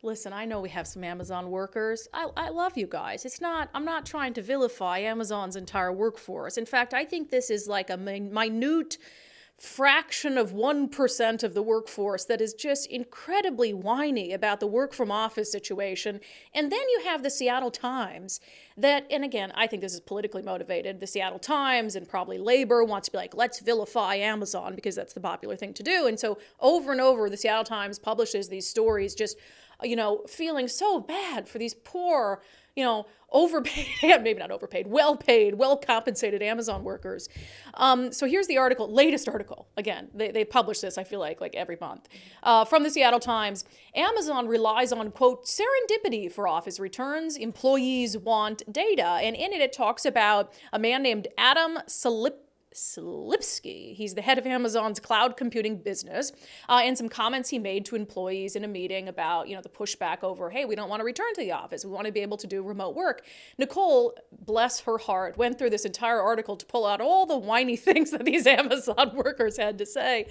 listen, I know we have some Amazon workers. I love you guys. I'm not trying to vilify Amazon's entire workforce. In fact, I think this is like a minute fraction of 1% of the workforce that is just incredibly whiny about the work from office situation. And then you have the Seattle Times that, and again, I think this is politically motivated. The Seattle Times and probably labor wants to be like, let's vilify Amazon because that's the popular thing to do. And so over and over, the Seattle Times publishes these stories just, feeling so bad for these poor, overpaid, maybe not overpaid, well-paid, well-compensated Amazon workers. So here's the article, latest article. Again, they publish this, I feel like every month. From the Seattle Times, Amazon relies on, quote, serendipity for office returns. Employees want data. And in it, it talks about a man named Adam Slipsky. He's the head of Amazon's cloud computing business, and some comments he made to employees in a meeting about, the pushback over, hey, we don't want to return to the office. We want to be able to do remote work. Nicole, bless her heart, went through this entire article to pull out all the whiny things that these Amazon workers had to say.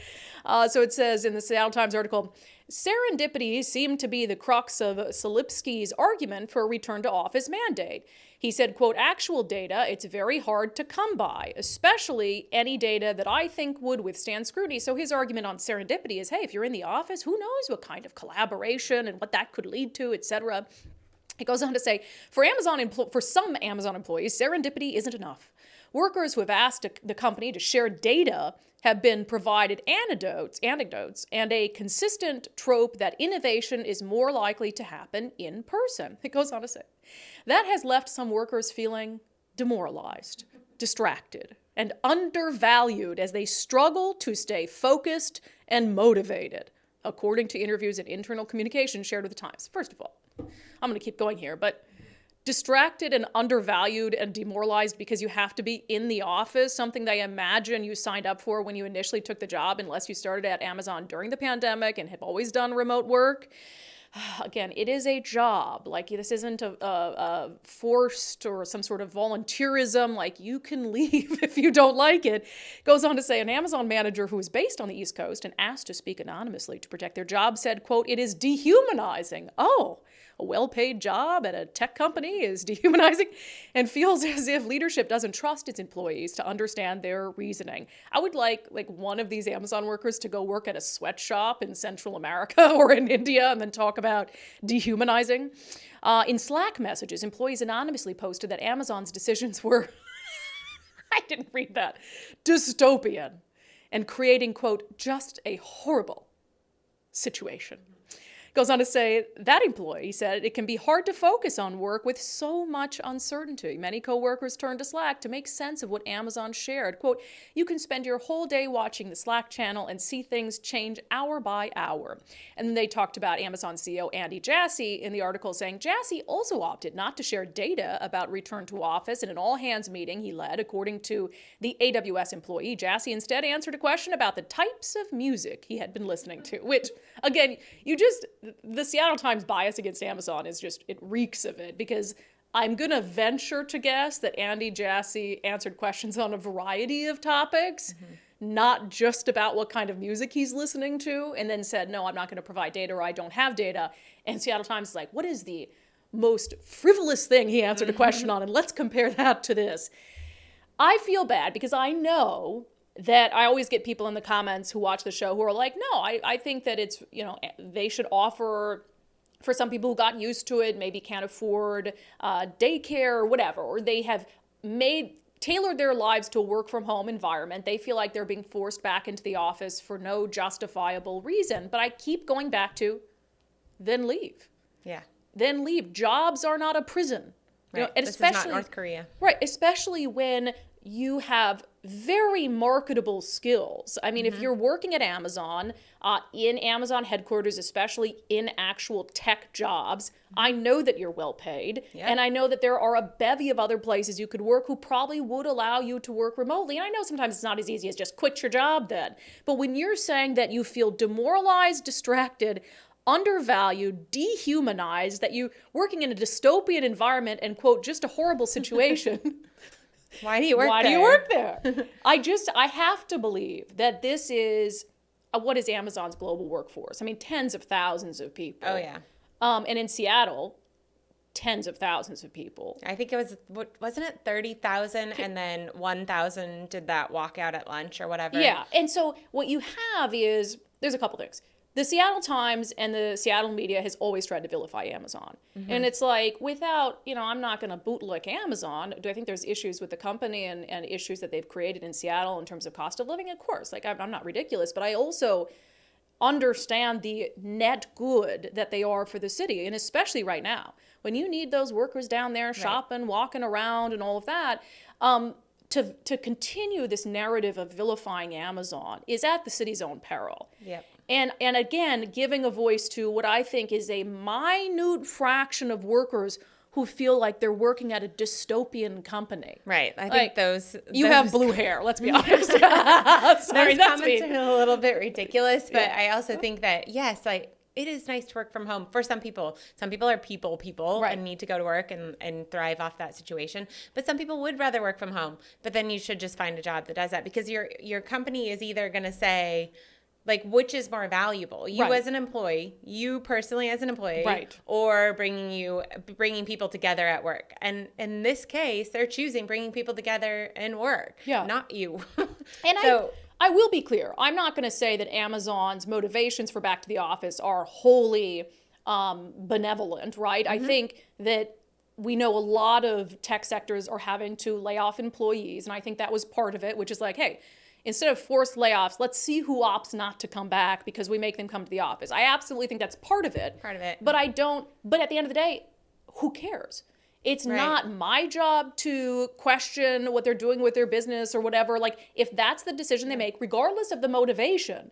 So it says in the Seattle Times article, serendipity seemed to be the crux of Slipsky's argument for a return to office mandate. He said, quote, actual data, it's very hard to come by, especially any data that I think would withstand scrutiny. So his argument on serendipity is, hey, if you're in the office, who knows what kind of collaboration and what that could lead to, et cetera. It goes on to say, for some Amazon employees, serendipity isn't enough. Workers who have asked the company to share data have been provided anecdotes, and a consistent trope that innovation is more likely to happen in person. It goes on to say, that has left some workers feeling demoralized, distracted, and undervalued as they struggle to stay focused and motivated, according to interviews and internal communication shared with the Times. First of all, I'm going to keep going here, but distracted and undervalued and demoralized because you have to be in the office, something that I imagine you signed up for when you initially took the job, unless you started at Amazon during the pandemic and have always done remote work. Again, it is a job. Like, this isn't a forced or some sort of volunteerism. Like, you can leave if you don't like it. Goes on to say, an Amazon manager who is based on the East Coast and asked to speak anonymously to protect their job said, quote, it is dehumanizing. Oh, a well-paid job at a tech company is dehumanizing, and feels as if leadership doesn't trust its employees to understand their reasoning. I would like one of these Amazon workers to go work at a sweatshop in Central America or in India and then talk about dehumanizing. In Slack messages, employees anonymously posted that Amazon's decisions were, I didn't read that, dystopian, and creating, quote, just a horrible situation. Goes on to say that employee said it can be hard to focus on work with so much uncertainty. Many coworkers turned to Slack to make sense of what Amazon shared. Quote, you can spend your whole day watching the Slack channel and see things change hour by hour. And then they talked about Amazon CEO Andy Jassy in the article, saying Jassy also opted not to share data about return to office in an all-hands meeting he led. According to the AWS employee, Jassy instead answered a question about the types of music he had been listening to, which, again, the Seattle Times bias against Amazon is just, it reeks of it, because I'm going to venture to guess that Andy Jassy answered questions on a variety of topics, not just about what kind of music he's listening to, and then said, no, I'm not going to provide data, or I don't have data. And Seattle Times is like, what is the most frivolous thing he answered a question on? And let's compare that to this. I feel bad because I know that I always get people in the comments who watch the show who are like, no, I think that it's, they should offer, for some people who got used to it, maybe can't afford daycare or whatever, or they have tailored their lives to a work from home environment. They feel like they're being forced back into the office for no justifiable reason. But I keep going back to, then leave. Yeah. Then leave. Jobs are not a prison. Right. And this is not North Korea. Right. Especially when you have very marketable skills. I mean, if you're working at Amazon, in Amazon headquarters, especially in actual tech jobs, I know that you're well paid. Yeah. And I know that there are a bevy of other places you could work who probably would allow you to work remotely. And I know sometimes it's not as easy as just quit your job then. But when you're saying that you feel demoralized, distracted, undervalued, dehumanized, that you're working in a dystopian environment and, quote, just a horrible situation. Why do you work there? Why do you work there? I have to believe that this is, what is Amazon's global workforce? I mean, tens of thousands of people. Oh, yeah. And in Seattle, tens of thousands of people. I think it was, wasn't it 30,000 and then 1,000 did that walkout at lunch or whatever? Yeah. And so what you have is, there's a couple things. The Seattle Times and the Seattle media has always tried to vilify Amazon. And it's like, without, I'm not going to bootlick Amazon. Do I think there's issues with the company and issues that they've created in Seattle in terms of cost of living? Of course. Like, I'm not ridiculous, but I also understand the net good that they are for the city. And especially right now, when you need those workers down there shopping, walking around and all of that, to continue this narrative of vilifying Amazon is at the city's own peril. Yep. And again, giving a voice to what I think is a minute fraction of workers who feel like they're working at a dystopian company. Right. I think those you have blue hair, let's be honest. Sorry, those that's comments me. are a little bit ridiculous, but I also think that, yes, like, it is nice to work from home for some people. Some people are people and need to go to work and thrive off that situation. But some people would rather work from home. But then you should just find a job that does that, because your company is either going to say, like, which is more valuable, you as an employee, you personally as an employee, or bringing people together at work. And in this case, they're choosing bringing people together and work, not you. And so, I will be clear. I'm not going to say that Amazon's motivations for back to the office are wholly benevolent, right? I think that we know a lot of tech sectors are having to lay off employees, and I think that was part of it, which is like, hey, instead of forced layoffs, let's see who opts not to come back because we make them come to the office. I absolutely think that's part of it. But but at the end of the day, who cares? It's not my job to question what they're doing with their business or whatever. Like, if that's the decision they make, regardless of the motivation,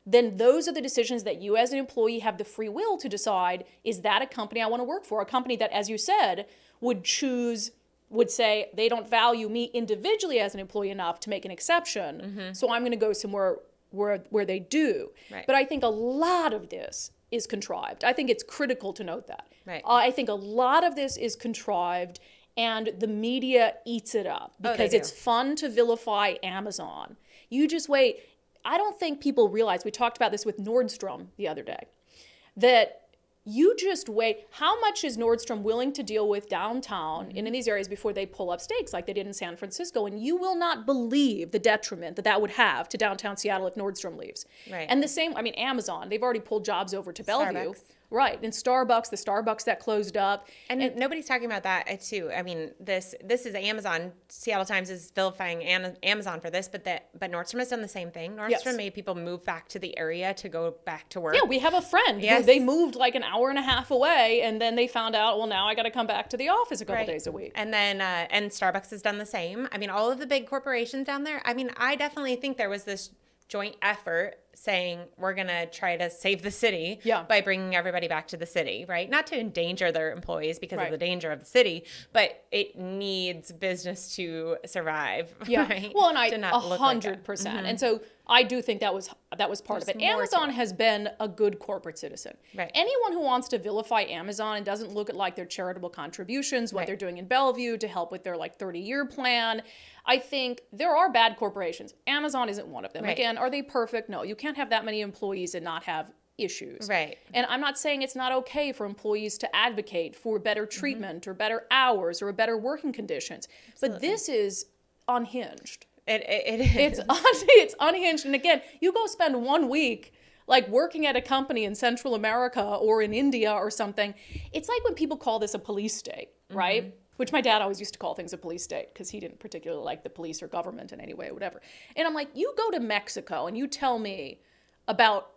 then those are the decisions that you as an employee have the free will to decide, is that a company I want to work for? A company that, as you said, would say they don't value me individually as an employee enough to make an exception, so I'm going to go somewhere where they do. But I think a lot of this is contrived. I think it's critical to note that. I think a lot of this is contrived, and the media eats it up because it's fun to vilify Amazon. You just wait. I don't think people realize, we talked about this with Nordstrom the other day, that you just wait. How much is Nordstrom willing to deal with downtown and in these areas before they pull up stakes like they did in San Francisco? And you will not believe the detriment that would have to downtown Seattle if Nordstrom leaves. And the same, Amazon, they've already pulled jobs over to Bellevue. And Starbucks, the Starbucks that closed up. And nobody's talking about that too. This is Amazon. Seattle Times is vilifying Amazon for this, but Nordstrom has done the same thing. Nordstrom made people move back to the area to go back to work. Yeah, we have a friend who they moved like an hour and a half away, and then they found out, well, now I got to come back to the office a couple days a week. And then and Starbucks has done the same. All of the big corporations down there. I definitely think there was this joint effort saying we're going to try to save the city by bringing everybody back to the city, right? Not to endanger their employees because of the danger of the city, but it needs business to survive. Right? Well, and 100%. And so I do think that was part of it. Amazon has been a good corporate citizen. Anyone who wants to vilify Amazon and doesn't look at like their charitable contributions, what they're doing in Bellevue to help with their like 30-year plan, I think there are bad corporations. Amazon isn't one of them. Again, are they perfect? No, you can't have that many employees and not have issues. And I'm not saying it's not okay for employees to advocate for better treatment or better hours or better working conditions. But this is unhinged. It is. It's unhinged. And again, you go spend 1 week like working at a company in Central America or in India or something. It's like when people call this a police state, right? Which my dad always used to call things a police state because he didn't particularly like the police or government in any way or whatever. And I'm like, you go to Mexico and you tell me about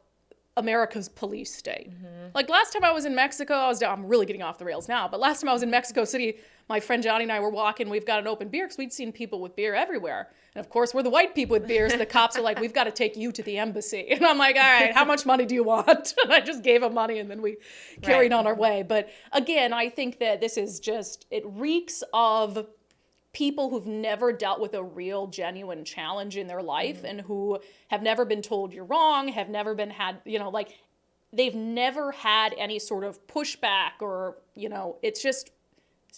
America's police state. Like last time I was in Mexico, I'm really getting off the rails now, but last time I was in Mexico City, my friend Johnny and I were walking, we've got an open beer because we'd seen people with beer everywhere. And of course, we're the white people with beers. The cops are like, we've got to take you to the embassy. And I'm like, all right, how much money do you want? And I just gave him money and then we carried on our way. But again, I think that this is just, it reeks of people who've never dealt with a real, genuine challenge in their life and who have never been told you're wrong, have never been they've never had any sort of pushback or, it's just,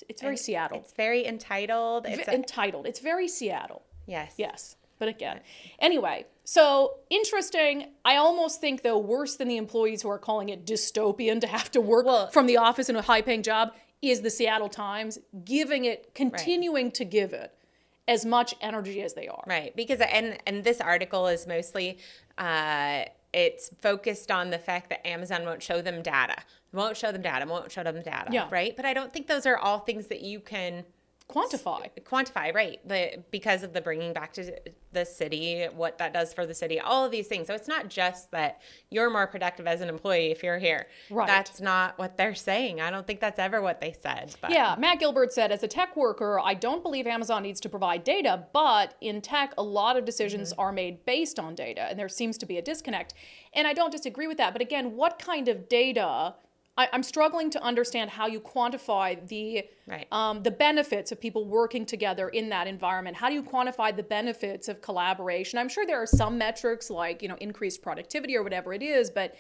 it's very Seattle. It's very entitled. It's very Seattle. Yes. But again, anyway, so interesting. I almost think, though, worse than the employees who are calling it dystopian to have to work from the office in a high-paying job is the Seattle Times continuing to give it as much energy as they are. Right, because and this article is mostly it's focused on the fact that Amazon won't show them data, Yeah. right? But I don't think those are all things that you can quantify, right? Because of the bringing back to the city, what that does for the city, all of these things. So it's not just that you're more productive as an employee if you're here. Right. That's not what they're saying. I don't think that's ever what they said. But. Yeah, Matt Gilbert said, as a tech worker, I don't believe Amazon needs to provide data, but in tech, a lot of decisions are made based on data, and there seems to be a disconnect. And I don't disagree with that. But again, what kind of data? I'm struggling to understand how you quantify the benefits of people working together in that environment. How do you quantify the benefits of collaboration? I'm sure there are some metrics like, increased productivity or whatever it is. But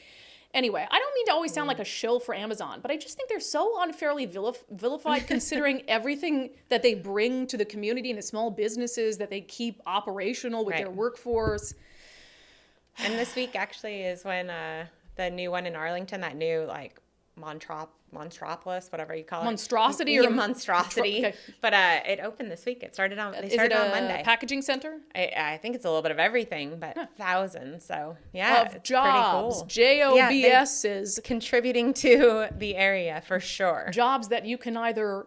anyway, I don't mean to always sound like a shill for Amazon, but I just think they're so unfairly vilified considering everything that they bring to the community and the small businesses that they keep operational with their workforce. And this week actually is when the new one in Arlington, that new Monstropolis, whatever you call it. Monstrosity Monstrosity. Okay. But it opened this week. They started on Monday. Packaging center? I think it's a little bit of everything, but thousands. So of jobs. Jobs is contributing to the area for sure. Jobs that you can either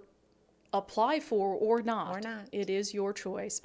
apply for or not. Or not. It is your choice.